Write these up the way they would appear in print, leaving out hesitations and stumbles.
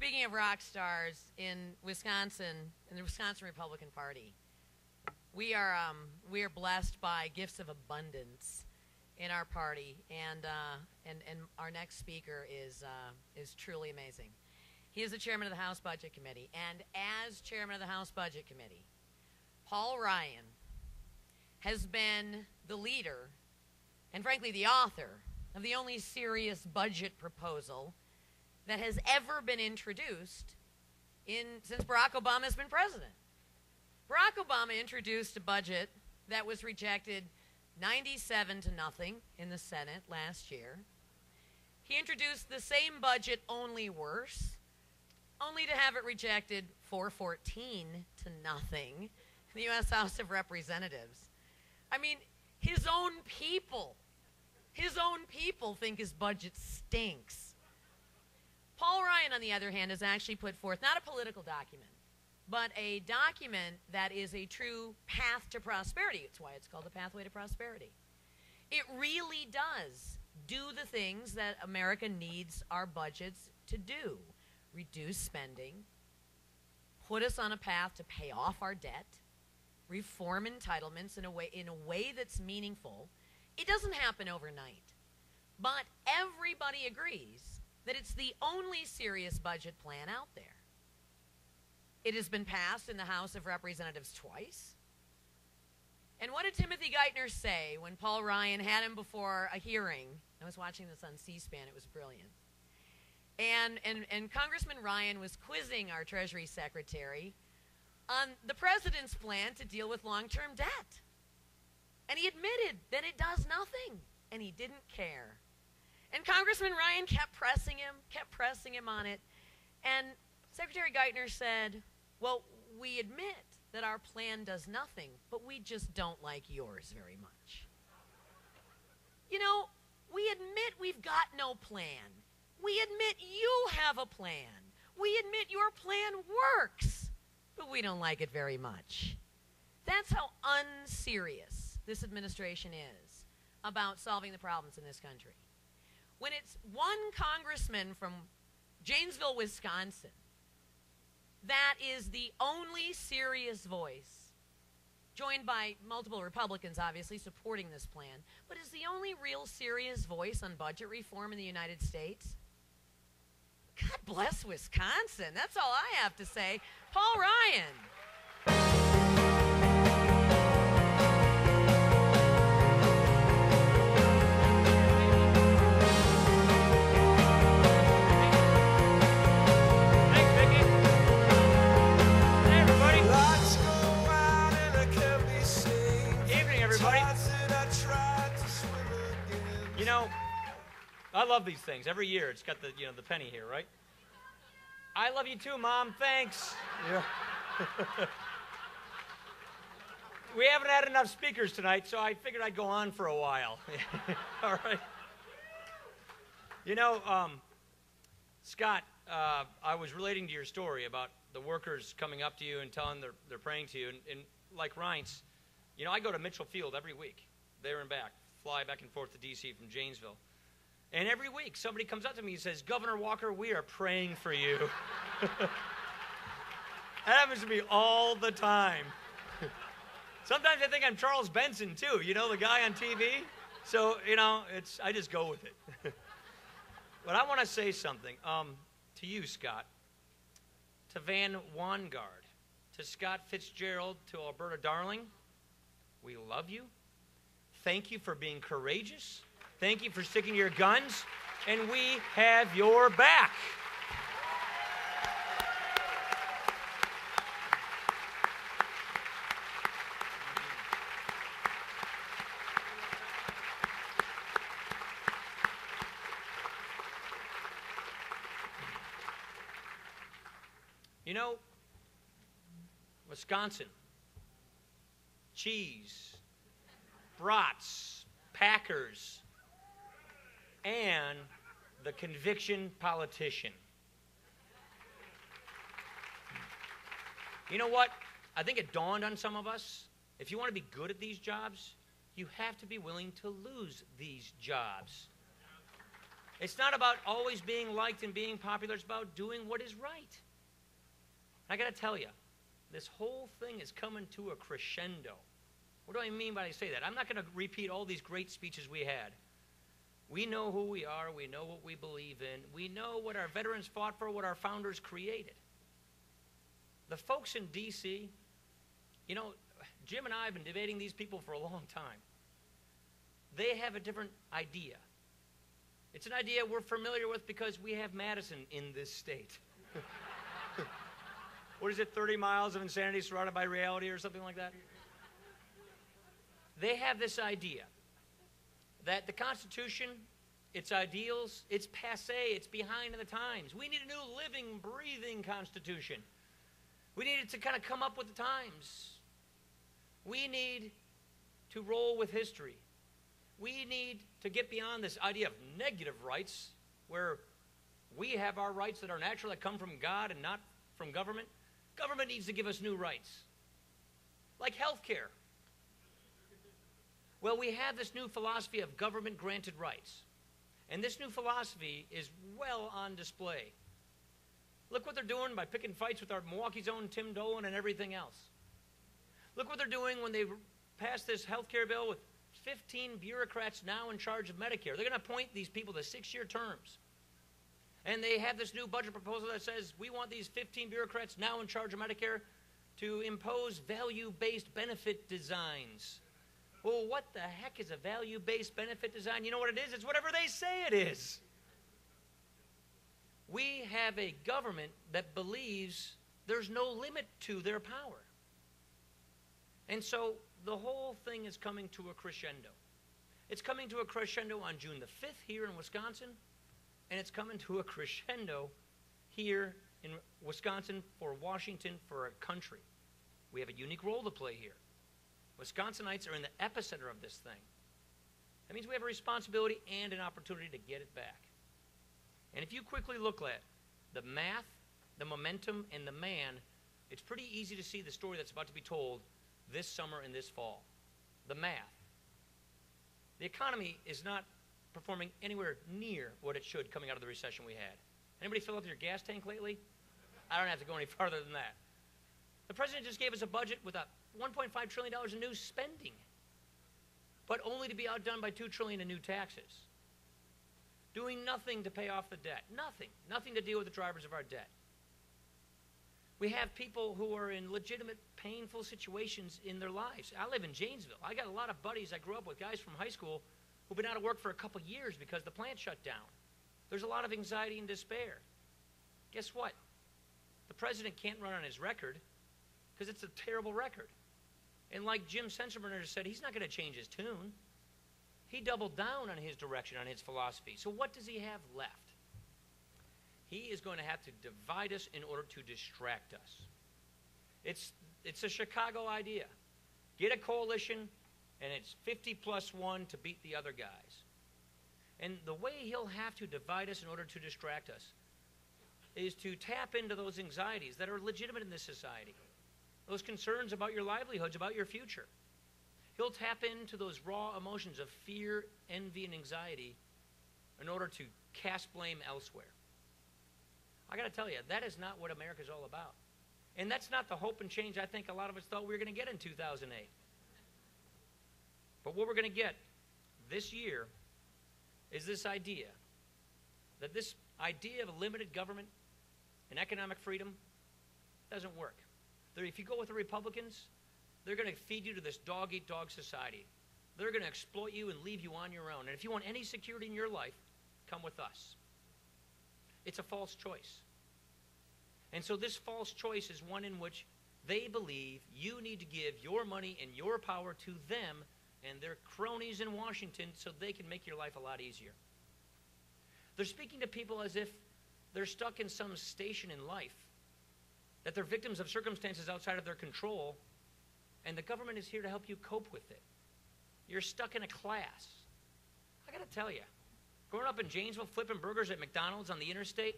Speaking of rock stars in Wisconsin, in the Wisconsin Republican Party, we are blessed by gifts of abundance in our party, and our next speaker is truly amazing. He is the chairman of the House Budget Committee, and as chairman of the House Budget Committee, Paul Ryan has been the leader and frankly the author of the only serious budget proposal that has ever been introduced since Barack Obama has been president. Barack Obama introduced a budget that was rejected 97 to nothing in the Senate last year. He introduced the same budget, only worse, only to have it rejected 414 to nothing in the U.S. House of Representatives. I mean, his own people think his budget stinks. Paul Ryan, on the other hand, has actually put forth not a political document, but a document that is a true path to prosperity. It's why it's called the Pathway to Prosperity. It really does do the things that America needs our budgets to do. Reduce spending, put us on a path to pay off our debt, reform entitlements in a way that's meaningful. It doesn't happen overnight, but everybody agrees that it's the only serious budget plan out there. It has been passed in the House of Representatives twice. And what did Timothy Geithner say when Paul Ryan had him before a hearing? I was watching this on C-SPAN. It was brilliant. And Congressman Ryan was quizzing our Treasury Secretary on the president's plan to deal with long-term debt. And he admitted that it does nothing, and he didn't care. And Congressman Ryan kept pressing him on it. And Secretary Geithner said, well, we admit that our plan does nothing, but we just don't like yours very much. You know, we admit we've got no plan. We admit you have a plan. We admit your plan works, but we don't like it very much. That's how unserious this administration is about solving the problems in this country. When it's one congressman from Janesville, Wisconsin, that is the only serious voice, joined by multiple Republicans, obviously, supporting this plan, but is the only real serious voice on budget reform in the United States. God bless Wisconsin. That's all I have to say. Paul Ryan. You know, I love these things. Every year it's got the penny here, right? I love you too, Mom. Thanks. Yeah. We haven't had enough speakers tonight, so I figured I'd go on for a while. All right. You know, Scott, I was relating to your story about the workers coming up to you and telling they're praying to you. And like Reince, you know, I go to Mitchell Field every week, there and back, fly back and forth to D.C. from Janesville. And every week, somebody comes up to me and says, Governor Walker, we are praying for you. That happens to me all the time. Sometimes I think I'm Charles Benson, too, you know, the guy on TV. So, you know, I just go with it. But I want to say something to you, Scott, to Van Wangard, to Scott Fitzgerald, to Alberta Darling. We love you. Thank you for being courageous. Thank you for sticking to your guns. And we have your back. You know, Wisconsin, cheese, brats, Packers, and the conviction politician. You know what? I think it dawned on some of us, if you want to be good at these jobs, you have to be willing to lose these jobs. It's not about always being liked and being popular. It's about doing what is right. I got to tell you, this whole thing is coming to a crescendo. What do I mean by I say that? I'm not going to repeat all these great speeches we had. We know who we are. We know what we believe in. We know what our veterans fought for, what our founders created. The folks in D.C., you know, Jim and I have been debating these people for a long time. They have a different idea. It's an idea we're familiar with because we have Madison in this state. What is it, 30 miles of insanity surrounded by reality or something like that? They have this idea that the Constitution, its ideals, it's passé, it's behind in the times. We need a new living, breathing Constitution. We need it to kind of come up with the times. We need to roll with history. We need to get beyond this idea of negative rights, where we have our rights that are natural, that come from God and not from government. Government needs to give us new rights, like health care. Well, we have this new philosophy of government-granted rights. And this new philosophy is well on display. Look what they're doing by picking fights with our Milwaukee's own Tim Dolan and everything else. Look what they're doing when they pass this health care bill with 15 bureaucrats now in charge of Medicare. They're going to appoint these people to 6-year terms. And they have this new budget proposal that says we want these 15 bureaucrats now in charge of Medicare to impose value-based benefit designs. Well, what the heck is a value-based benefit design? You know what it is? It's whatever they say it is. We have a government that believes there's no limit to their power. And so the whole thing is coming to a crescendo. It's coming to a crescendo on June the 5th here in Wisconsin, and it's coming to a crescendo here in Wisconsin for Washington, for a country. We have a unique role to play here. Wisconsinites are in the epicenter of this thing. That means we have a responsibility and an opportunity to get it back. And if you quickly look at the math, the momentum, and the man, it's pretty easy to see the story that's about to be told this summer and this fall. The math. The economy is not performing anywhere near what it should coming out of the recession we had. Anybody fill up your gas tank lately? I don't have to go any farther than that. The president just gave us a budget with a $1.5 trillion in new spending, but only to be outdone by $2 trillion in new taxes. Doing nothing to pay off the debt. Nothing. Nothing to deal with the drivers of our debt. We have people who are in legitimate, painful situations in their lives. I live in Janesville. I got a lot of buddies I grew up with, guys from high school, who've been out of work for a couple years because the plant shut down. There's a lot of anxiety and despair. Guess what? The president can't run on his record because it's a terrible record. And like Jim Sensenbrenner said, he's not going to change his tune. He doubled down on his direction, on his philosophy. So what does he have left? He is going to have to divide us in order to distract us. It's a Chicago idea. Get a coalition, and it's 50+1 to beat the other guys. And the way he'll have to divide us in order to distract us is to tap into those anxieties that are legitimate in this society, those concerns about your livelihoods, about your future. He'll tap into those raw emotions of fear, envy, and anxiety in order to cast blame elsewhere. I got to tell you, that is not what America's all about. And that's not the hope and change I think a lot of us thought we were going to get in 2008. But what we're going to get this year is this idea, that this idea of limited government and economic freedom doesn't work. If you go with the Republicans, they're going to feed you to this dog-eat-dog society. They're going to exploit you and leave you on your own. And if you want any security in your life, come with us. It's a false choice. And so this false choice is one in which they believe you need to give your money and your power to them and their cronies in Washington so they can make your life a lot easier. They're speaking to people as if they're stuck in some station in life, that they're victims of circumstances outside of their control, and the government is here to help you cope with it. You're stuck in a class. I got to tell you, growing up in Janesville, flipping burgers at McDonald's on the interstate,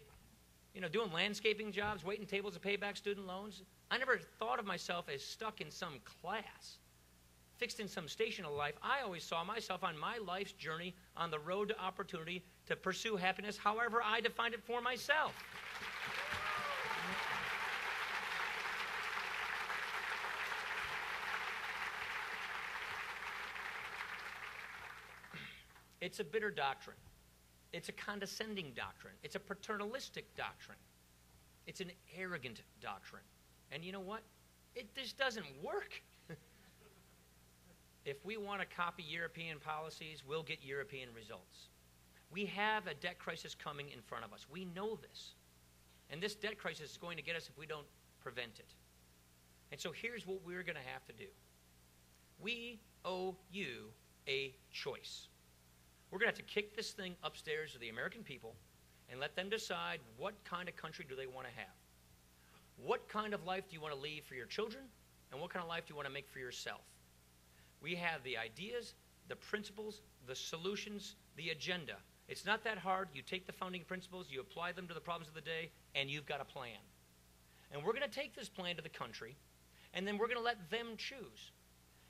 doing landscaping jobs, waiting tables to pay back student loans, I never thought of myself as stuck in some class. fixed in some station of life. I always saw myself on my life's journey on the road to opportunity to pursue happiness however I defined it for myself. It's a bitter doctrine. It's a condescending doctrine. It's a paternalistic doctrine. It's an arrogant doctrine. And you know what? It just doesn't work. If we want to copy European policies, we'll get European results. We have a debt crisis coming in front of us. We know this. And this debt crisis is going to get us if we don't prevent it. And so here's what we're going to have to do. We owe you a choice. We're going to have to kick this thing upstairs to the American people and let them decide what kind of country do they want to have. What kind of life do you want to leave for your children, and what kind of life do you want to make for yourself? We have the ideas, the principles, the solutions, the agenda. It's not that hard. You take the founding principles, you apply them to the problems of the day, and you've got a plan. And we're going to take this plan to the country, and then we're going to let them choose.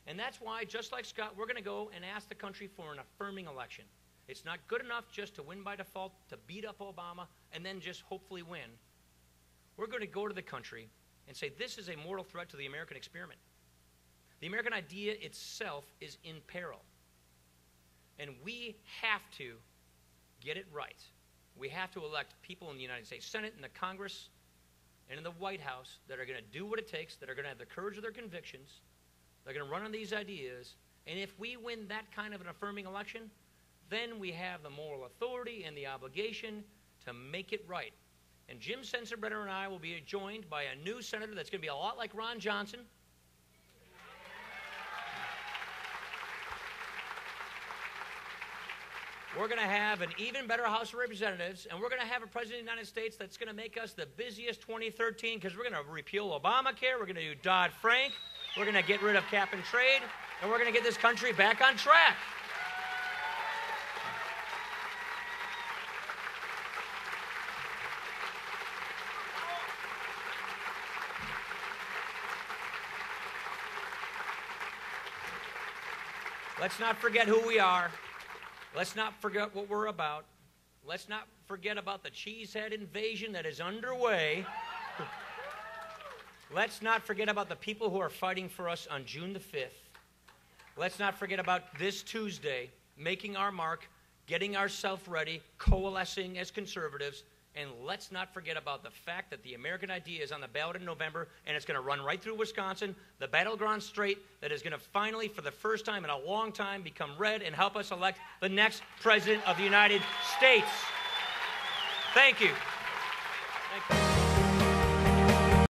And that's why, just like Scott, we're going to go and ask the country for an affirming election. It's not good enough just to win by default, to beat up Obama, and then just hopefully win. We're going to go to the country and say this is a mortal threat to the American experiment. The American idea itself is in peril. And we have to get it right. We have to elect people in the United States Senate and the Congress and in the White House that are going to do what it takes, that are going to have the courage of their convictions, they're going to run on these ideas. And if we win that kind of an affirming election, then we have the moral authority and the obligation to make it right. And Jim Sensenbrenner and I will be joined by a new senator that's going to be a lot like Ron Johnson. We're going to have an even better House of Representatives, and we're going to have a President of the United States that's going to make us the busiest 2013 because we're going to repeal Obamacare, we're going to do Dodd-Frank, we're going to get rid of cap and trade, and we're going to get this country back on track. Let's not forget who we are. Let's not forget what we're about. Let's not forget about the cheesehead invasion that is underway. Let's not forget about the people who are fighting for us on June the 5th. Let's not forget about this Tuesday, making our mark, getting ourselves ready, coalescing as conservatives, and let's not forget about the fact that the American idea is on the ballot in November, and it's going to run right through Wisconsin, the battleground state that is going to finally, for the first time in a long time, become red and help us elect the next President of the United States. Thank you. Thank you.